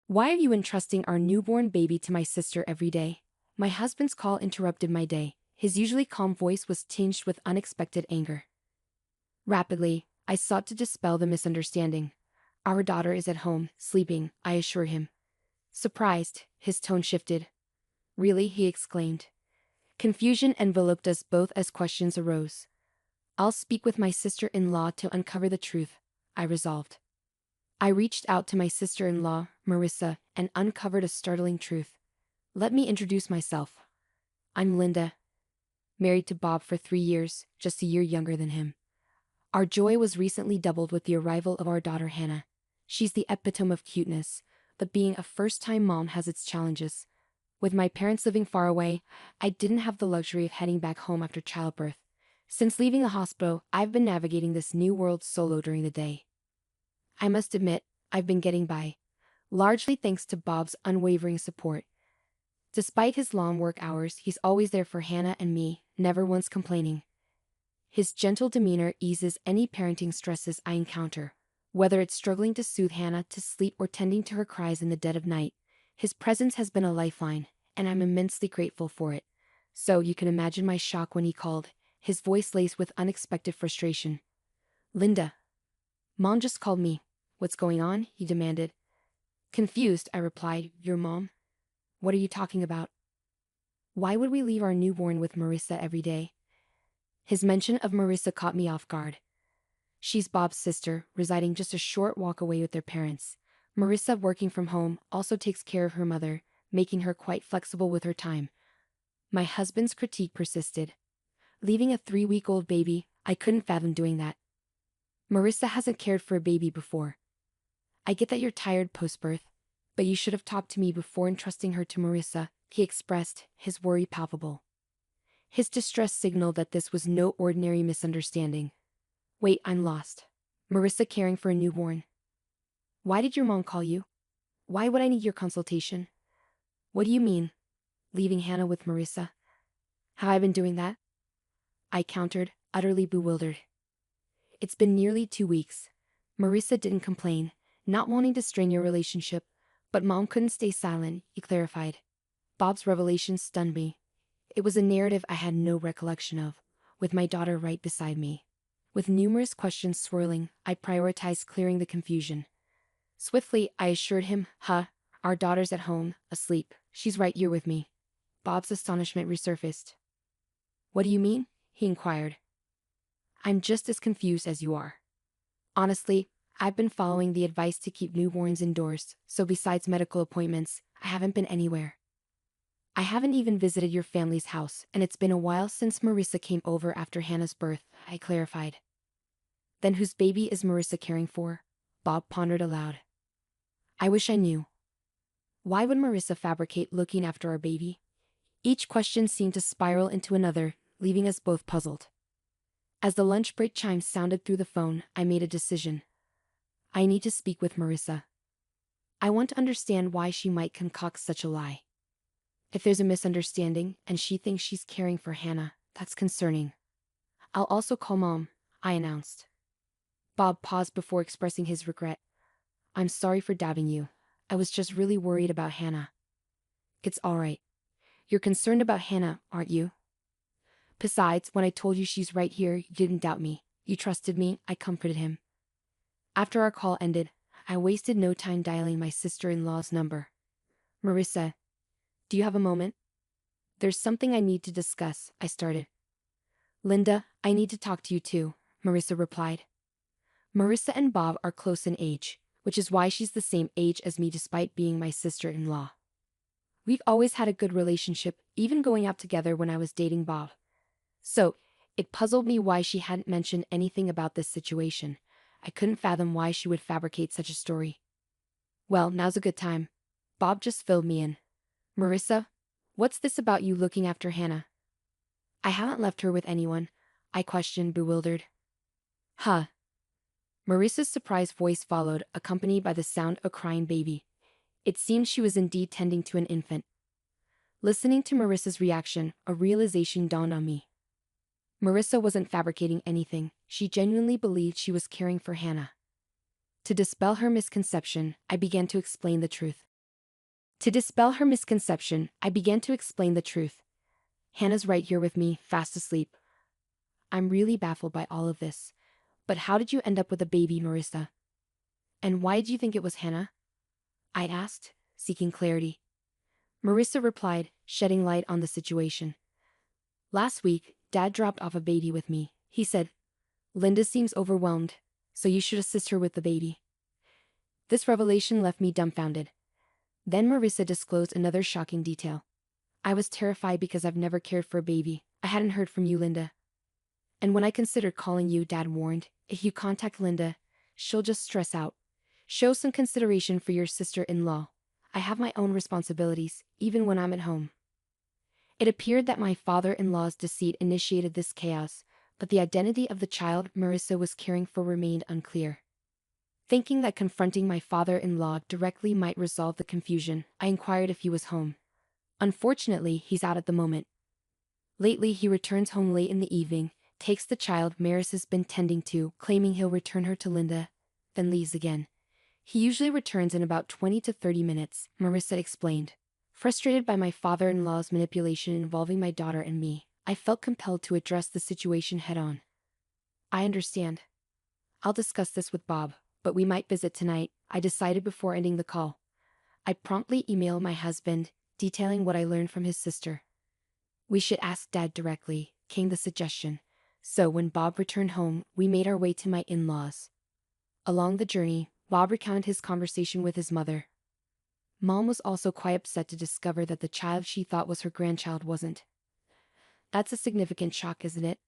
Why are you entrusting our newborn baby to my sister every day? My husband's call interrupted my day. His usually calm voice was tinged with unexpected anger. Rapidly, I sought to dispel the misunderstanding. Our daughter is at home, sleeping, I assure him. Surprised, his tone shifted. Really? He exclaimed. Confusion enveloped us both as questions arose. I'll speak with my sister-in-law to uncover the truth, I resolved. I reached out to my sister-in-law, Marissa, and uncovered a startling truth. Let me introduce myself. I'm Linda, married to Bob for 3 years, just a year younger than him. Our joy was recently doubled with the arrival of our daughter Hannah. She's the epitome of cuteness, but being a first-time mom has its challenges. With my parents living far away, I didn't have the luxury of heading back home after childbirth. Since leaving the hospital, I've been navigating this new world solo during the day. I must admit, I've been getting by, largely thanks to Bob's unwavering support. Despite his long work hours, he's always there for Hannah and me, never once complaining. His gentle demeanor eases any parenting stresses I encounter. Whether it's struggling to soothe Hannah to sleep or tending to her cries in the dead of night, his presence has been a lifeline, and I'm immensely grateful for it. So you can imagine my shock when he called, his voice laced with unexpected frustration. Linda. Mom just called me. What's going on? He demanded. Confused, I replied, your mom? What are you talking about? Why would we leave our newborn with Marissa every day? His mention of Marissa caught me off guard. She's Bob's sister, residing just a short walk away with their parents. Marissa, working from home, also takes care of her mother, making her quite flexible with her time. My husband's critique persisted. Leaving a 3-week-old baby, I couldn't fathom doing that. Marissa hasn't cared for a baby before. I get that you're tired post-birth, but you should have talked to me before entrusting her to Marissa, he expressed, his worry palpable. His distress signaled that this was no ordinary misunderstanding. Wait, I'm lost. Marissa caring for a newborn. Why did your mom call you? Why would I need your consultation? What do you mean? Leaving Hannah with Marissa? Have I been doing that? I countered, utterly bewildered. It's been nearly 2 weeks. Marissa didn't complain, not wanting to strain your relationship, but Mom couldn't stay silent, he clarified. Bob's revelation stunned me. It was a narrative I had no recollection of, with my daughter right beside me. With numerous questions swirling, I prioritized clearing the confusion. Swiftly, I assured him, our daughter's at home, asleep. She's right here with me. Bob's astonishment resurfaced. What do you mean? He inquired. I'm just as confused as you are. Honestly, I've been following the advice to keep newborns indoors, so besides medical appointments, I haven't been anywhere. I haven't even visited your family's house, and it's been a while since Marissa came over after Hannah's birth, I clarified. Then whose baby is Marissa caring for? Bob pondered aloud. I wish I knew. Why would Marissa fabricate looking after our baby? Each question seemed to spiral into another, leaving us both puzzled. As the lunch break chimes sounded through the phone, I made a decision. I need to speak with Marissa. I want to understand why she might concoct such a lie. If there's a misunderstanding and she thinks she's caring for Hannah, that's concerning. I'll also call Mom, I announced. Bob paused before expressing his regret. I'm sorry for doubting you. I was just really worried about Hannah. It's all right. You're concerned about Hannah, aren't you? Besides, when I told you she's right here, you didn't doubt me. You trusted me, I comforted him. After our call ended, I wasted no time dialing my sister-in-law's number. Marissa, do you have a moment? There's something I need to discuss, I started. Linda, I need to talk to you too, Marissa replied. Marissa and Bob are close in age, which is why she's the same age as me despite being my sister-in-law. We've always had a good relationship, even going out together when I was dating Bob. So, it puzzled me why she hadn't mentioned anything about this situation. I couldn't fathom why she would fabricate such a story. Well, now's a good time. Bob just filled me in. Marissa, what's this about you looking after Hannah? I haven't left her with anyone, I questioned, bewildered. Marissa's surprised voice followed, accompanied by the sound of a crying baby. It seemed she was indeed tending to an infant. Listening to Marissa's reaction, a realization dawned on me. Marissa wasn't fabricating anything, she genuinely believed she was caring for Hannah. To dispel her misconception, I began to explain the truth. To dispel her misconception, I began to explain the truth. Hannah's right here with me, fast asleep. I'm really baffled by all of this. But how did you end up with a baby, Marissa? And why did you think it was Hannah? I asked, seeking clarity. Marissa replied, shedding light on the situation. Last week, Dad dropped off a baby with me. He said, Linda seems overwhelmed, so you should assist her with the baby. This revelation left me dumbfounded. Then Marissa disclosed another shocking detail. I was terrified because I've never cared for a baby. I hadn't heard from you, Linda. And when I considered calling you, Dad warned, if you contact Linda, she'll just stress out. Show some consideration for your sister-in-law. I have my own responsibilities, even when I'm at home. It appeared that my father-in-law's deceit initiated this chaos, but the identity of the child Marissa was caring for remained unclear. Thinking that confronting my father-in-law directly might resolve the confusion, I inquired if he was home. Unfortunately, he's out at the moment. Lately, he returns home late in the evening, takes the child Marissa's been tending to, claiming he'll return her to Linda, then leaves again. He usually returns in about 20 to 30 minutes, Marissa explained. Frustrated by my father-in-law's manipulation involving my daughter and me, I felt compelled to address the situation head-on. I understand. I'll discuss this with Bob, but we might visit tonight, I decided before ending the call. I promptly emailed my husband, detailing what I learned from his sister. We should ask Dad directly, came the suggestion. So when Bob returned home, we made our way to my in-laws. Along the journey, Bob recounted his conversation with his mother. Mom was also quite upset to discover that the child she thought was her grandchild wasn't. That's a significant shock, isn't it?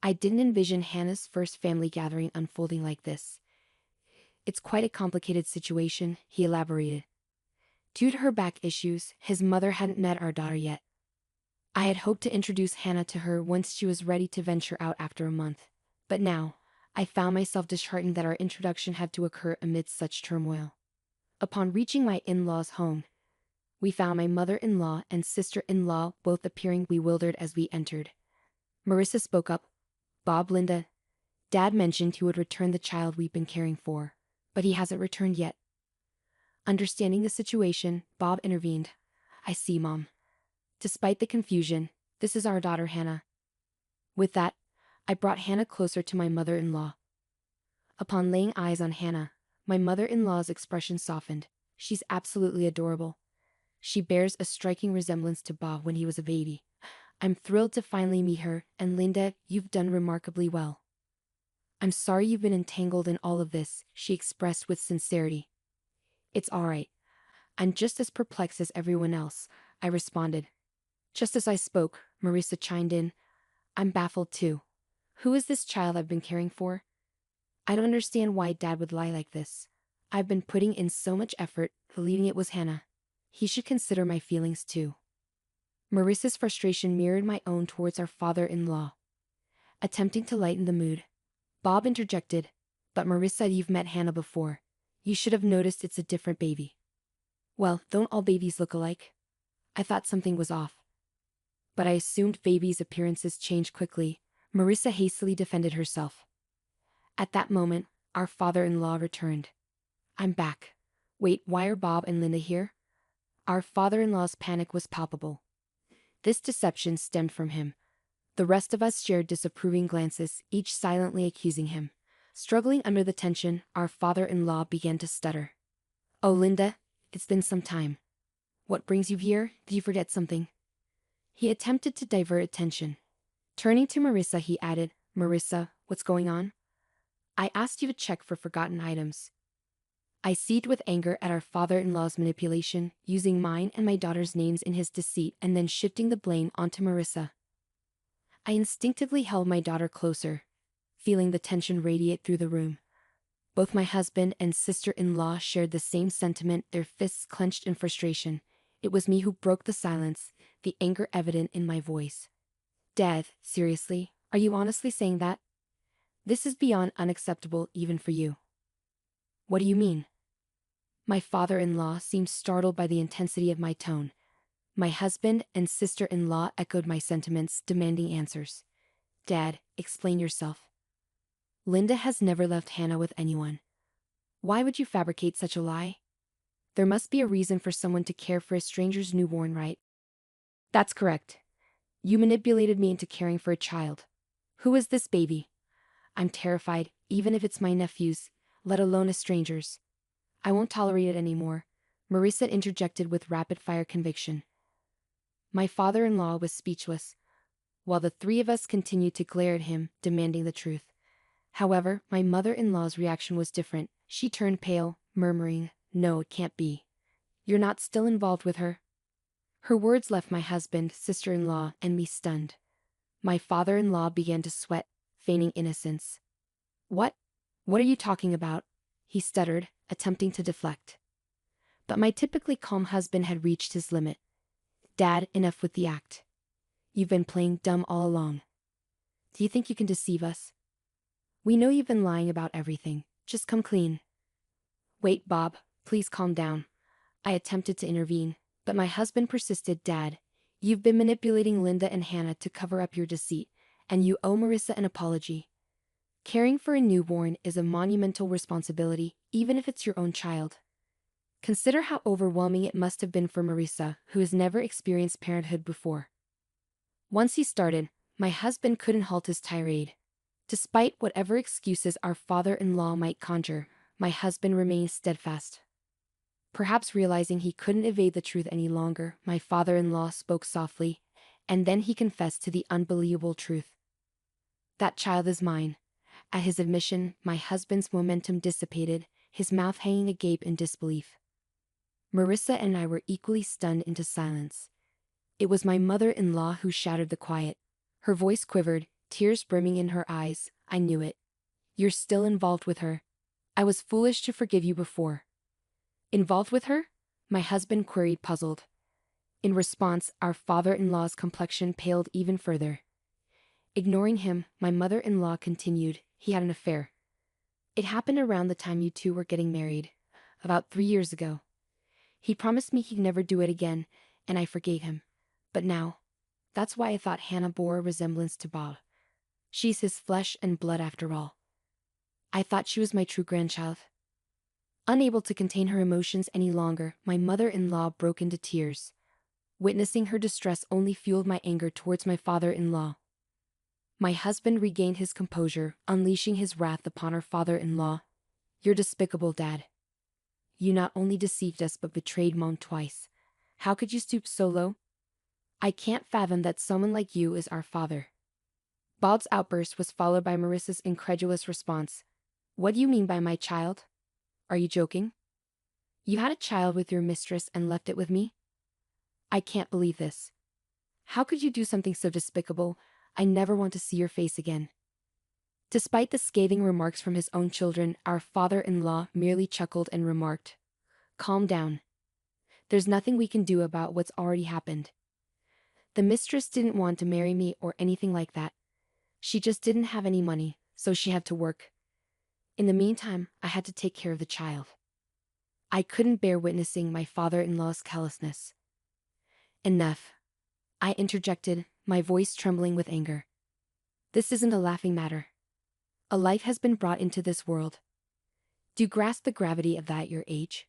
I didn't envision Hannah's first family gathering unfolding like this. It's quite a complicated situation, he elaborated. Due to her back issues, his mother hadn't met our daughter yet. I had hoped to introduce Hannah to her once she was ready to venture out after a month, but now, I found myself disheartened that our introduction had to occur amidst such turmoil. Upon reaching my in-laws' home, we found my mother-in-law and sister-in-law both appearing bewildered as we entered. Marissa spoke up. Bob, Linda, Dad mentioned he would return the child we've been caring for, but he hasn't returned yet. Understanding the situation, Bob intervened. I see, Mom. Despite the confusion, this is our daughter Hannah. With that, I brought Hannah closer to my mother-in-law. Upon laying eyes on Hannah, my mother-in-law's expression softened. She's absolutely adorable. She bears a striking resemblance to Bob when he was a baby. I'm thrilled to finally meet her, and Linda, you've done remarkably well. I'm sorry you've been entangled in all of this, she expressed with sincerity. It's all right. I'm just as perplexed as everyone else, I responded. Just as I spoke, Marissa chimed in. I'm baffled too. Who is this child I've been caring for? I don't understand why Dad would lie like this. I've been putting in so much effort, believing it was Hannah. He should consider my feelings too. Marissa's frustration mirrored my own towards our father-in-law. Attempting to lighten the mood, Bob interjected, but Marissa, you've met Hannah before. You should have noticed it's a different baby. Well, don't all babies look alike? I thought something was off. But I assumed babies' appearances change quickly. Marissa hastily defended herself. At that moment, our father-in-law returned. I'm back. Wait, why are Bob and Linda here? Our father-in-law's panic was palpable. This deception stemmed from him. The rest of us shared disapproving glances, each silently accusing him. Struggling under the tension, our father-in-law began to stutter. Oh, Linda, it's been some time. What brings you here? Did you forget something? He attempted to divert attention. Turning to Marissa, he added, Marissa, what's going on? I asked you to check for forgotten items. I seethed with anger at our father-in-law's manipulation, using mine and my daughter's names in his deceit and then shifting the blame onto Marissa. I instinctively held my daughter closer, feeling the tension radiate through the room. Both my husband and sister-in-law shared the same sentiment, their fists clenched in frustration. It was me who broke the silence, the anger evident in my voice. Dad, seriously, are you honestly saying that? This is beyond unacceptable even for you. What do you mean? My father-in-law seemed startled by the intensity of my tone. My husband and sister-in-law echoed my sentiments, demanding answers. Dad, explain yourself. Linda has never left Hannah with anyone. Why would you fabricate such a lie? There must be a reason for someone to care for a stranger's newborn, right? That's correct. You manipulated me into caring for a child. Who is this baby? I'm terrified, even if it's my nephew's, let alone a stranger's. I won't tolerate it anymore, Marissa interjected with rapid-fire conviction. My father-in-law was speechless, while the three of us continued to glare at him, demanding the truth. However, my mother-in-law's reaction was different. She turned pale, murmuring, "No, it can't be. You're not still involved with her?" Her words left my husband, sister-in-law, and me stunned. My father-in-law began to sweat, feigning innocence. What? What are you talking about? He stuttered, attempting to deflect. But my typically calm husband had reached his limit. Dad, enough with the act. You've been playing dumb all along. Do you think you can deceive us? We know you've been lying about everything. Just come clean. Wait, Bob, please calm down. I attempted to intervene, but my husband persisted. Dad, you've been manipulating Linda and Hannah to cover up your deceit, and you owe Marissa an apology. Caring for a newborn is a monumental responsibility, even if it's your own child. Consider how overwhelming it must have been for Marissa, who has never experienced parenthood before. Once he started, my husband couldn't halt his tirade. Despite whatever excuses our father-in-law might conjure, my husband remained steadfast. Perhaps realizing he couldn't evade the truth any longer, my father-in-law spoke softly, and then he confessed to the unbelievable truth. That child is mine. At his admission, my husband's momentum dissipated, his mouth hanging agape in disbelief. Marissa and I were equally stunned into silence. It was my mother-in-law who shattered the quiet. Her voice quivered, tears brimming in her eyes. I knew it. You're still involved with her. I was foolish to forgive you before. Involved with her? My husband queried, puzzled. In response, our father-in-law's complexion paled even further. Ignoring him, my mother-in-law continued, he had an affair. It happened around the time you two were getting married, about 3 years ago. He promised me he'd never do it again, and I forgave him. But now, that's why I thought Hannah bore a resemblance to Bob. She's his flesh and blood after all. I thought she was my true grandchild. Unable to contain her emotions any longer, my mother-in-law broke into tears. Witnessing her distress only fueled my anger towards my father-in-law. My husband regained his composure, unleashing his wrath upon our father-in-law. You're despicable, Dad. You not only deceived us but betrayed Mom twice. How could you stoop so low? I can't fathom that someone like you is our father. Bob's outburst was followed by Marissa's incredulous response. What do you mean by my child? Are you joking? You had a child with your mistress and left it with me? I can't believe this. How could you do something so despicable? I never want to see your face again. Despite the scathing remarks from his own children, our father-in-law merely chuckled and remarked, "Calm down. There's nothing we can do about what's already happened. The mistress didn't want to marry me or anything like that. She just didn't have any money, so she had to work. In the meantime, I had to take care of the child." I couldn't bear witnessing my father-in-law's callousness. Enough. I interjected, my voice trembling with anger. This isn't a laughing matter. A life has been brought into this world. Do you grasp the gravity of that at your age?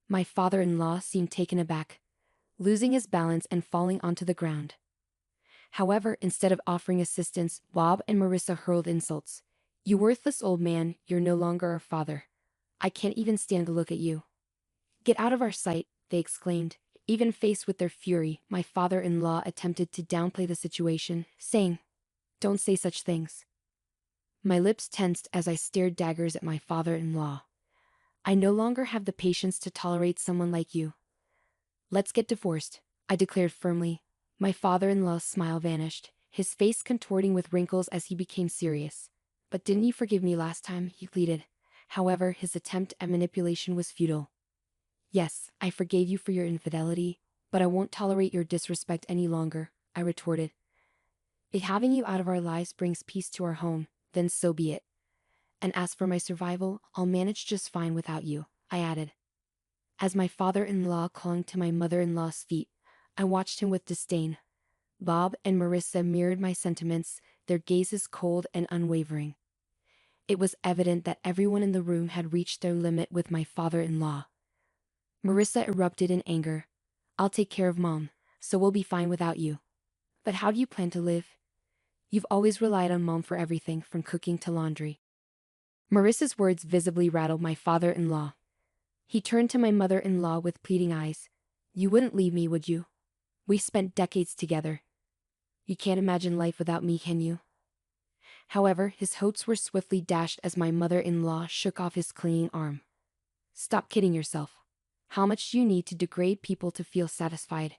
My father-in-law seemed taken aback, losing his balance and falling onto the ground. However, instead of offering assistance, Bob and Marissa hurled insults. You worthless old man, you're no longer our father. I can't even stand to look at you. Get out of our sight, they exclaimed. Even faced with their fury, my father-in-law attempted to downplay the situation, saying, "Don't say such things." My lips tensed as I stared daggers at my father-in-law. I no longer have the patience to tolerate someone like you. Let's get divorced, I declared firmly. My father-in-law's smile vanished, his face contorting with wrinkles as he became serious. But didn't you forgive me last time? He pleaded. However, his attempt at manipulation was futile. Yes, I forgave you for your infidelity, but I won't tolerate your disrespect any longer, I retorted. If having you out of our lives brings peace to our home, then so be it. And as for my survival, I'll manage just fine without you, I added. As my father-in-law clung to my mother-in-law's feet, I watched him with disdain. Bob and Marissa mirrored my sentiments, their gazes cold and unwavering. It was evident that everyone in the room had reached their limit with my father-in-law. Marissa erupted in anger. I'll take care of Mom, so we'll be fine without you. But how do you plan to live? You've always relied on Mom for everything from cooking to laundry. Marissa's words visibly rattled my father-in-law. He turned to my mother-in-law with pleading eyes. You wouldn't leave me, would you? We spent decades together. You can't imagine life without me, can you? However, his hopes were swiftly dashed as my mother-in-law shook off his clinging arm. Stop kidding yourself. How much do you need to degrade people to feel satisfied?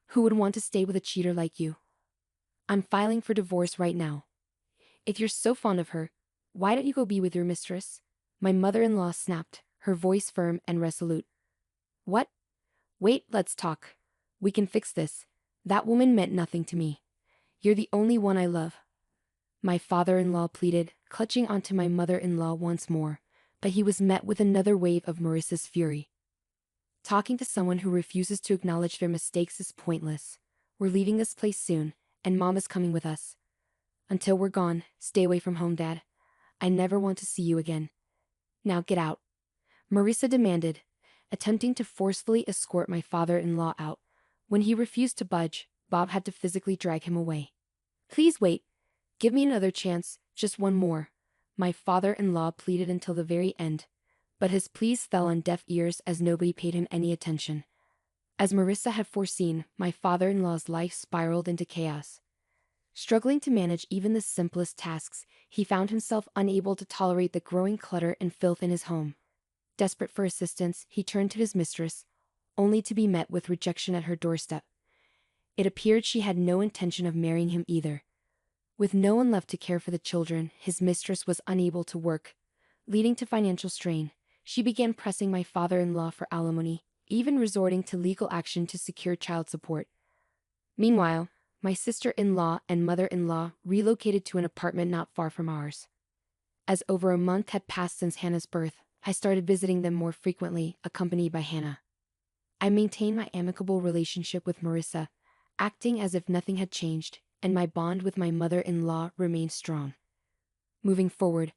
Who would want to stay with a cheater like you? I'm filing for divorce right now. If you're so fond of her, why don't you go be with your mistress? My mother-in-law snapped, her voice firm and resolute. What? Wait, let's talk. We can fix this. That woman meant nothing to me. You're the only one I love. My father-in-law pleaded, clutching onto my mother-in-law once more, but he was met with another wave of Marissa's fury. Talking to someone who refuses to acknowledge their mistakes is pointless. We're leaving this place soon, and Mom is coming with us. Until we're gone, stay away from home, Dad. I never want to see you again. Now get out. Marissa demanded, attempting to forcefully escort my father-in-law out. When he refused to budge, Bob had to physically drag him away. Please wait. Give me another chance, just one more. My father-in-law pleaded until the very end, but his pleas fell on deaf ears as nobody paid him any attention. As Marissa had foreseen, my father-in-law's life spiraled into chaos. Struggling to manage even the simplest tasks, he found himself unable to tolerate the growing clutter and filth in his home. Desperate for assistance, he turned to his mistress, only to be met with rejection at her doorstep. It appeared she had no intention of marrying him either. With no one left to care for the children, his mistress was unable to work, leading to financial strain. She began pressing my father-in-law for alimony, even resorting to legal action to secure child support. Meanwhile, my sister-in-law and mother-in-law relocated to an apartment not far from ours. As over a month had passed since Hannah's birth, I started visiting them more frequently, accompanied by Hannah. I maintained my amicable relationship with Marissa, acting as if nothing had changed, and my bond with my mother-in-law remained strong. Moving forward,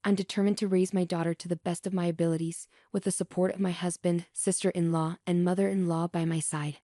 I'm determined to raise my daughter to the best of my abilities, with the support of my husband, sister-in-law, and mother-in-law by my side.